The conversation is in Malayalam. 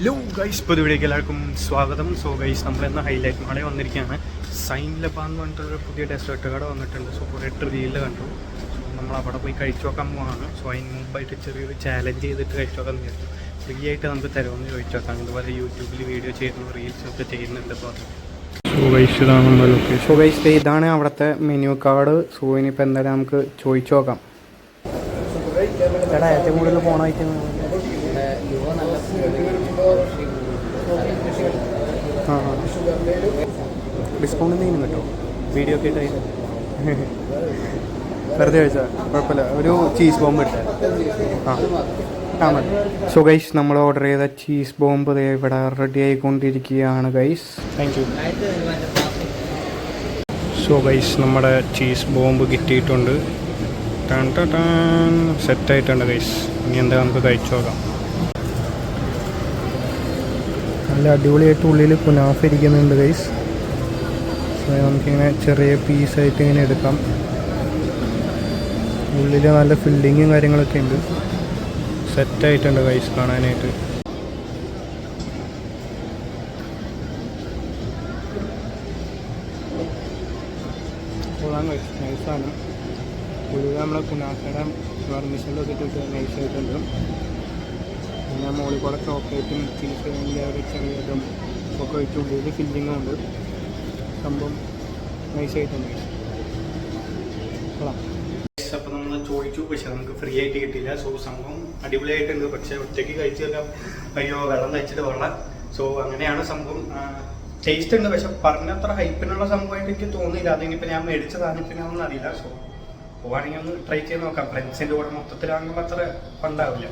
ഹലോ ഗൈസ്, പുതിയവിടേക്ക് എല്ലാവർക്കും സ്വാഗതം. സോ ഗൈസ്, നമ്മളെന്ന ഹൈലൈറ്റ് മഴ വന്നിരിക്കുകയാണ്. സൈൻ ലബ എന്ന് പറഞ്ഞിട്ടൊരു പുതിയ ഡെസേർട്ട് കട വന്നിട്ടുണ്ട്. സോ കുറേ റീലിൽ കണ്ടു. സോ നമ്മൾ അവിടെ പോയി കഴിച്ചു നോക്കാൻ പോവാണ്. സോ അതിന് മുമ്പായിട്ട് ചെറിയൊരു ചാലഞ്ച് ചെയ്തിട്ട് കഴിച്ചു നോക്കാൻ വിചാരിച്ചു. ഫ്രീ ആയിട്ട് നമുക്ക് തരുമെന്ന് ചോദിച്ചു നോക്കാം. ഇതുപോലെ യൂട്യൂബിൽ വീഡിയോ ചെയ്യുന്നു, റീൽസ് ഒക്കെ ചെയ്യുന്നുണ്ട്. സോ ഗൈസ്, ഇതാണ് നമ്മുടെ ലൊക്കേഷൻ. സോ ഗൈസ്, ഇതാണ് അവിടുത്തെ മെനു കാർഡ്. സോ ഇനിയിപ്പോൾ എന്തായാലും നമുക്ക് ചോദിച്ചു നോക്കാം. ചേട്ടാ, ഏറ്റവും കൂടുതൽ പോകണമായിട്ട് ഡിസ്കൗണ്ട് എന്തെങ്കിലും കിട്ടുമോ? വീഡിയോ ഒക്കെ ഇട്ടായിട്ട് വെറുതെ കഴിച്ചാൽ കുഴപ്പമില്ല. ഒരു ചീസ് ബോംബ് ഇട്ടാൽ സോ ഗൈസ്, നമ്മൾ ഓർഡർ ചെയ്ത ചീസ് ബോംബ് ഇവിടെ റെഡി ആയിക്കൊണ്ടിരിക്കുകയാണ് guys. Thank you. So guys, നമ്മുടെ ചീസ് ബോംബ് കിട്ടിയിട്ടുണ്ട്. സെറ്റായിട്ടുണ്ട് ഗൈസ്. ഇനി എന്താ നമുക്ക് കഴിച്ചു നോക്കാം. നല്ല അടിപൊളിയായിട്ട് ഉള്ളിൽ കുനാഫ ഇരിക്കുന്നുണ്ട് ഗൈസ്. സോ നമുക്കിങ്ങനെ ചെറിയ പീസായിട്ട് ഇങ്ങനെ എടുക്കാം. ഉള്ളിൽ നല്ല ഫില്ലിങ്ങും കാര്യങ്ങളൊക്കെ ഉണ്ട്. സെറ്റായിട്ടുണ്ട് ഗൈസ് കാണാനായിട്ട്. നൈസാണ്. ഉള്ളിൽ നമ്മളെ കുനാഫയുടെ ഗാർണിഷനിലൊക്കെ ഇട്ടിട്ട് നൈസായിട്ടുണ്ട്. പിന്നെ മുകളിൽ കൂടെ ചോക്ലേറ്റും ചീസിൻ്റെ ഒരു ചെറിയതും ഒക്കെ വെച്ച് ഉള്ളിൽ ഫില്ലിങ്ങും ഉണ്ട്. സംഭവം നൈസായിട്ടുണ്ട്. അപ്പോൾ നമ്മൾ ചോദിച്ചു, പക്ഷെ നമുക്ക് ഫ്രീ ആയിട്ട് കിട്ടിയില്ല. സോ സംഭവം അടിപൊളിയായിട്ടുണ്ട്. പക്ഷെ ഒറ്റയ്ക്ക് കഴിച്ചൊക്കെ അയ്യോ വെള്ളം കഴിച്ചിട്ട് വെള്ളം. സോ അങ്ങനെയാണ് സംഭവം. ടേസ്റ്റ് ഉണ്ട്, പക്ഷെ പറഞ്ഞത്ര ഹൈപ്പിനുള്ള സംഭവമായിട്ട് എനിക്ക് തോന്നിയില്ല. അതിനിപ്പോൾ ഞാൻ മേടിച്ച സാധനത്തിനാണെന്ന് അറിയില്ല. സോ പോവാണെങ്കിൽ ഒന്ന് ട്രൈ ചെയ്ത് നോക്കാം. ഫ്രണ്ട്സിൻ്റെ കൂടെ മൊത്തത്തിലാകുമ്പോൾ അത്ര ഫണ്ടാവില്ല.